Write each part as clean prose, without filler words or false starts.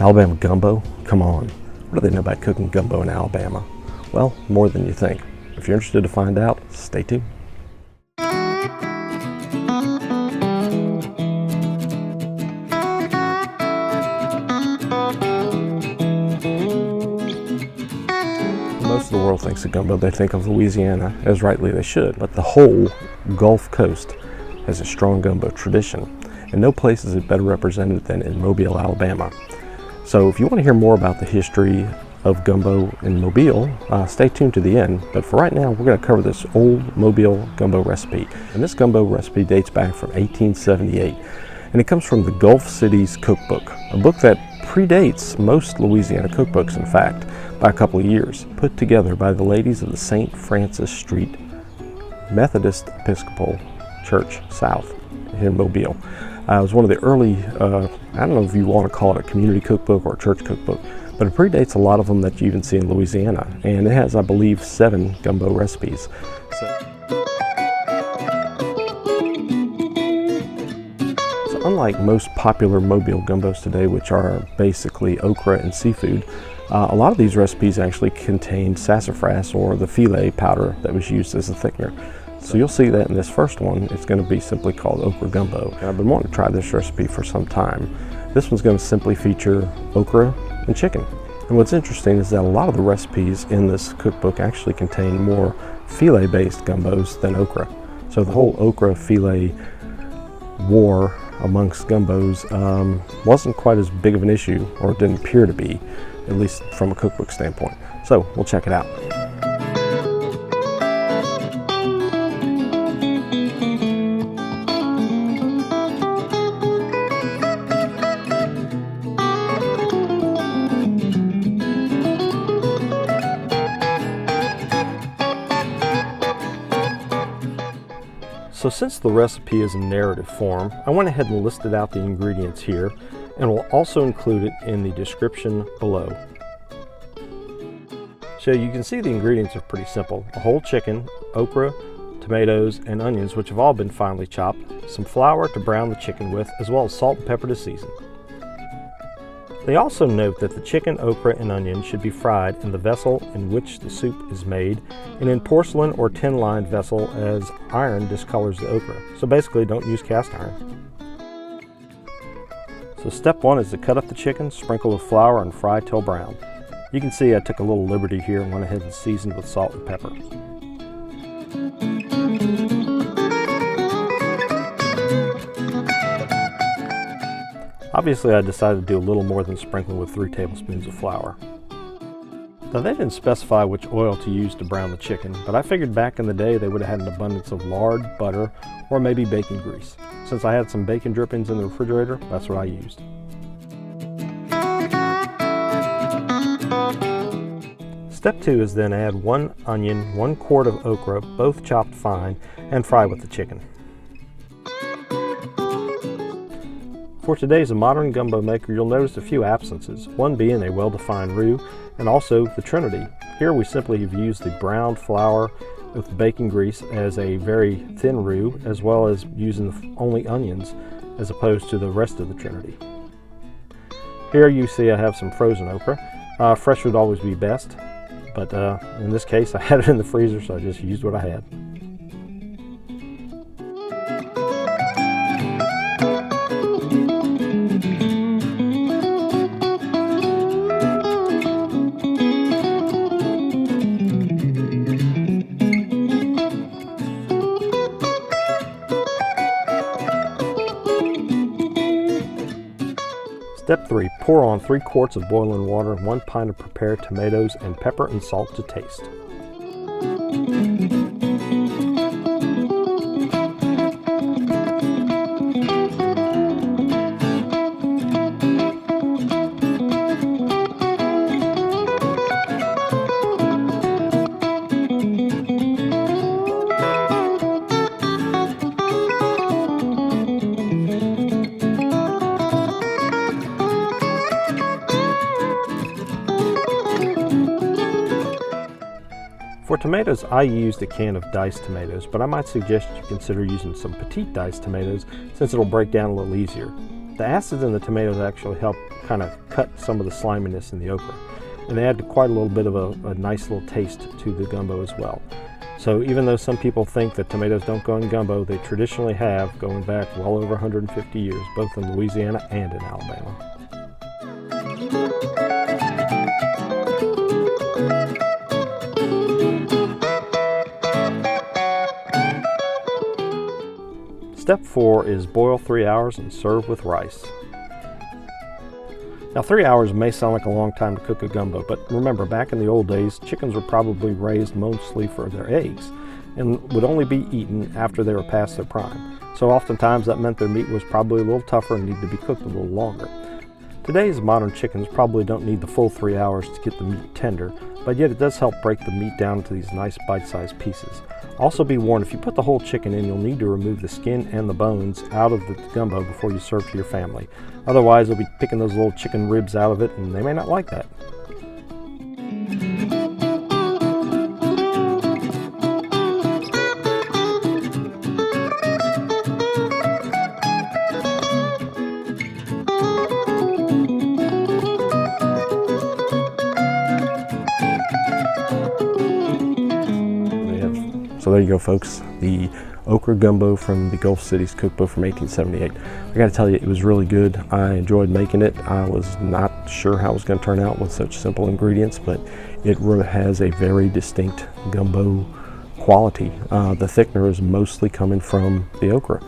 Alabama gumbo? Come on. What do they know about cooking gumbo in Alabama? Well, more than you think. If you're interested to find out, stay tuned. Most of the world thinks of gumbo, they think of Louisiana, as rightly they should, but the whole Gulf Coast has a strong gumbo tradition, and no place is better represented than in Mobile, Alabama. So if you want to hear more about the history of gumbo in Mobile, stay tuned to the end. But for right now, we're going to cover this old Mobile gumbo recipe. And this gumbo recipe dates back from 1878, and it comes from the Gulf Cities Cookbook, a book that predates most Louisiana cookbooks, in fact, by a couple of years, put together by the ladies of the St. Francis Street Methodist Episcopal Church South here in Mobile. It was one of the early, I don't know if you want to call it a community cookbook or a church cookbook, but it predates a lot of them that you even see in Louisiana. And it has, I believe, 7 gumbo recipes. So unlike most popular Mobile gumbos today, which are basically okra and seafood, a lot of these recipes actually contain sassafras, or the filet powder that was used as a thickener. So you'll see that in this first one, it's going to be simply called okra gumbo. And I've been wanting to try this recipe for some time. This one's going to simply feature okra and chicken. And what's interesting is that a lot of the recipes in this cookbook actually contain more filet-based gumbos than okra. So the whole okra filet war amongst gumbos wasn't quite as big of an issue, or it didn't appear to be, at least from a cookbook standpoint. So we'll check it out. So since the recipe is in narrative form, I went ahead and listed out the ingredients here, and will also include it in the description below. So you can see the ingredients are pretty simple. A whole chicken, okra, tomatoes, and onions, which have all been finely chopped, some flour to brown the chicken with, as well as salt and pepper to season. They also note that the chicken, okra, and onion should be fried in the vessel in which the soup is made, and in porcelain or tin-lined vessel, as iron discolors the okra. So basically, don't use cast iron. So step 1 is to cut up the chicken, sprinkle with flour, and fry till brown. You can see I took a little liberty here and went ahead and seasoned with salt and pepper. Obviously, I decided to do a little more than sprinkling with 3 tablespoons of flour. Now, they didn't specify which oil to use to brown the chicken, but I figured back in the day they would have had an abundance of lard, butter, or maybe bacon grease. Since I had some bacon drippings in the refrigerator, that's what I used. Step 2 is then add 1 onion, 1 quart of okra, both chopped fine, and fry with the chicken. For today's modern gumbo maker, you'll notice a few absences, one being a well-defined roux, and also the trinity. Here we simply have used the browned flour with bacon grease as a very thin roux, as well as using only onions as opposed to the rest of the trinity. Here you see I have some frozen okra. Fresh would always be best, but in this case I had it in the freezer, so I just used what I had. Step 3, pour on 3 quarts of boiling water, 1 pint of prepared tomatoes, and pepper and salt to taste. For tomatoes, I used a can of diced tomatoes, but I might suggest you consider using some petite diced tomatoes since it'll break down a little easier. The acids in the tomatoes actually help kind of cut some of the sliminess in the okra. And they add quite a little bit of a nice little taste to the gumbo as well. So even though some people think that tomatoes don't go in gumbo, they traditionally have, going back well over 150 years, both in Louisiana and in Alabama. Step 4 is boil 3 hours and serve with rice. Now 3 hours may sound like a long time to cook a gumbo, but remember, back in the old days, chickens were probably raised mostly for their eggs and would only be eaten after they were past their prime. So oftentimes that meant their meat was probably a little tougher and needed to be cooked a little longer. Today's modern chickens probably don't need the full 3 hours to get the meat tender, but yet it does help break the meat down into these nice bite-sized pieces. Also be warned, if you put the whole chicken in, you'll need to remove the skin and the bones out of the gumbo before you serve to your family. Otherwise, they'll be picking those little chicken ribs out of it, and they may not like that. So there you go, folks, the okra gumbo from the Gulf Cities cookbook from 1878. I got to tell you, it was really good. I enjoyed making it. I was not sure how it was going to turn out with such simple ingredients, but it has a very distinct gumbo quality. The thickener is mostly coming from the okra.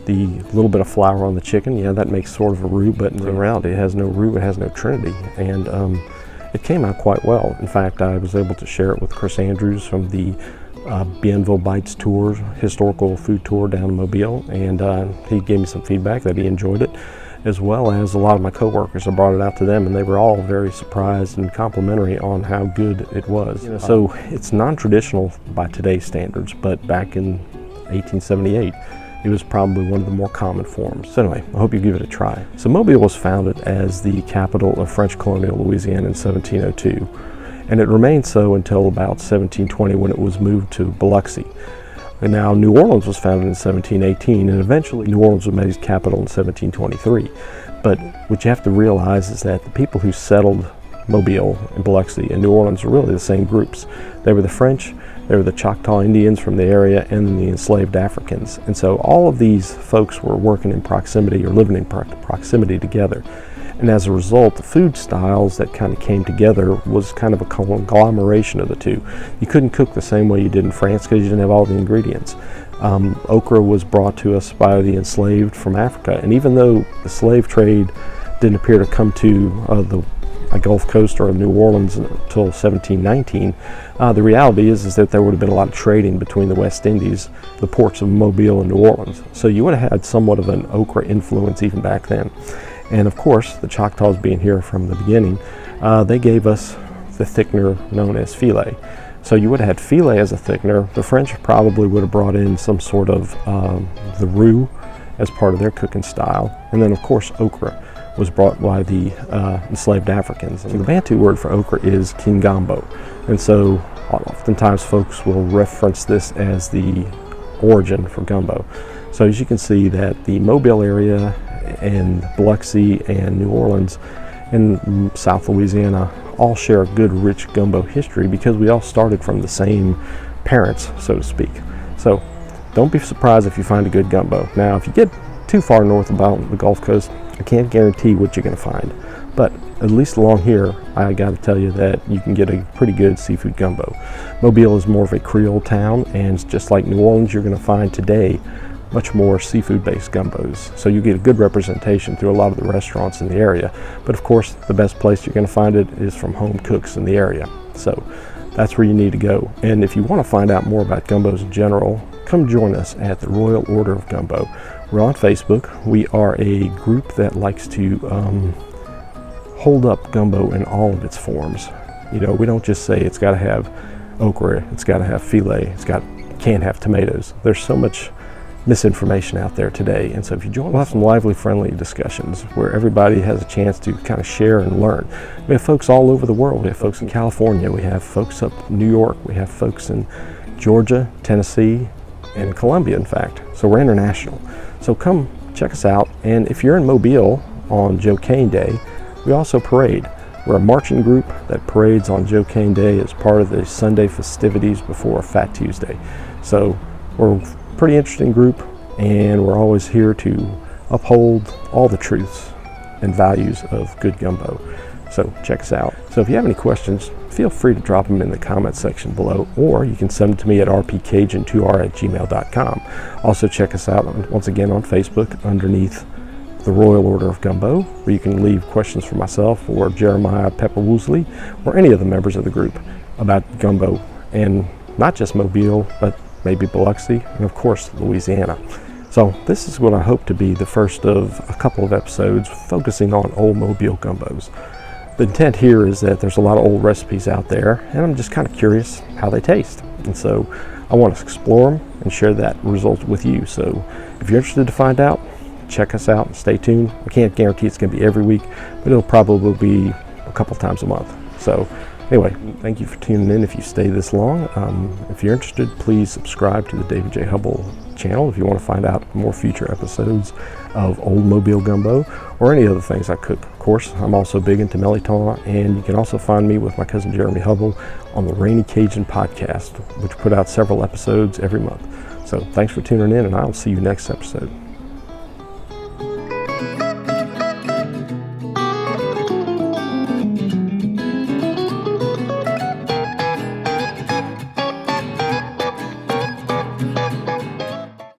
The little bit of flour on the chicken, yeah, that makes sort of a roux, but in reality, it has no roux, it has no trinity, and it came out quite well. In fact, I was able to share it with Chris Andrews from the Bienville Bites tour, historical food tour down in Mobile, and he gave me some feedback that he enjoyed it, as well as a lot of my coworkers. I brought it out to them, and they were all very surprised and complimentary on how good it was. So it's non-traditional by today's standards, but back in 1878, it was probably one of the more common forms. So anyway, I hope you give it a try. So Mobile was founded as the capital of French colonial Louisiana in 1702. And it remained so until about 1720, when it was moved to Biloxi. And now New Orleans was founded in 1718, and eventually New Orleans was made its capital in 1723. But what you have to realize is that the people who settled Mobile and Biloxi and New Orleans were really the same groups. They were the French, they were the Choctaw Indians from the area, and then the enslaved Africans. And so all of these folks were working in proximity or living in proximity together. And as a result, the food styles that kind of came together was kind of a conglomeration of the two. You couldn't cook the same way you did in France because you didn't have all the ingredients. Okra was brought to us by the enslaved from Africa, and even though the slave trade didn't appear to come to the Gulf Coast or New Orleans until 1719, the reality is that there would have been a lot of trading between the West Indies, the ports of Mobile and New Orleans. So you would have had somewhat of an okra influence even back then. And of course, the Choctaws being here from the beginning, they gave us the thickener known as filet. So you would have had filet as a thickener. The French probably would have brought in some sort of the roux as part of their cooking style. And then of course, okra was brought by the enslaved Africans. And the Bantu word for okra is kingombo. And so oftentimes folks will reference this as the origin for gumbo. So as you can see that the Mobile area and Biloxi and New Orleans and South Louisiana all share a good rich gumbo history because we all started from the same parents, so to speak. So don't be surprised if you find a good gumbo. Now if you get too far north about the Gulf Coast, I can't guarantee what you're going to find, but at least along here I got to tell you that you can get a pretty good seafood gumbo. Mobile is more of a Creole town, and just like New Orleans, you're going to find today much more seafood-based gumbos. So you get a good representation through a lot of the restaurants in the area. But of course, the best place you're going to find it is from home cooks in the area. So that's where you need to go. And if you want to find out more about gumbos in general, come join us at the Royal Order of Gumbo. We're on Facebook. We are a group that likes to hold up gumbo in all of its forms. You know, we don't just say it's got to have okra, it's got to have filet, can't have tomatoes. There's so much misinformation out there today, and so if you join, we'll have some lively, friendly discussions where everybody has a chance to kind of share and learn. We have folks all over the world. We have folks in California, we have folks up in New York, we have folks in Georgia, Tennessee, and Colombia, in fact. So we're international. So come check us out, and if you're in Mobile on Joe Cane Day, We also parade. We're a marching group that parades on Joe Cane Day as part of the Sunday festivities before Fat Tuesday. So we're a pretty interesting group, and we're always here to uphold all the truths and values of good gumbo. So check us out. So if you have any questions, feel free to drop them in the comment section below, or you can send them to me at rpcajun2r@gmail.com. Also check us out once again on Facebook underneath the Royal Order of Gumbo, where you can leave questions for myself or Jeremiah Pepper Woosley or any of the members of the group about gumbo, and not just Mobile, but maybe Biloxi and of course Louisiana. So this is what I hope to be the first of a couple of episodes focusing on old Mobile gumbos. The intent here is that there's a lot of old recipes out there, and I'm just kind of curious how they taste. And so I want to explore them and share that result with you. So if you're interested to find out, check us out and stay tuned. I can't guarantee it's going to be every week, but it'll probably be a couple times a month. So anyway, thank you for tuning in if you stay this long. If you're interested, please subscribe to the David J. Hubbell channel if you want to find out more future episodes of Old Mobile Gumbo or any other things I cook. Of course, I'm also big into Melitona, and you can also find me with my cousin Jeremy Hubbell on the Rainy Cajun podcast, which put out several episodes every month. So thanks for tuning in, and I'll see you next episode.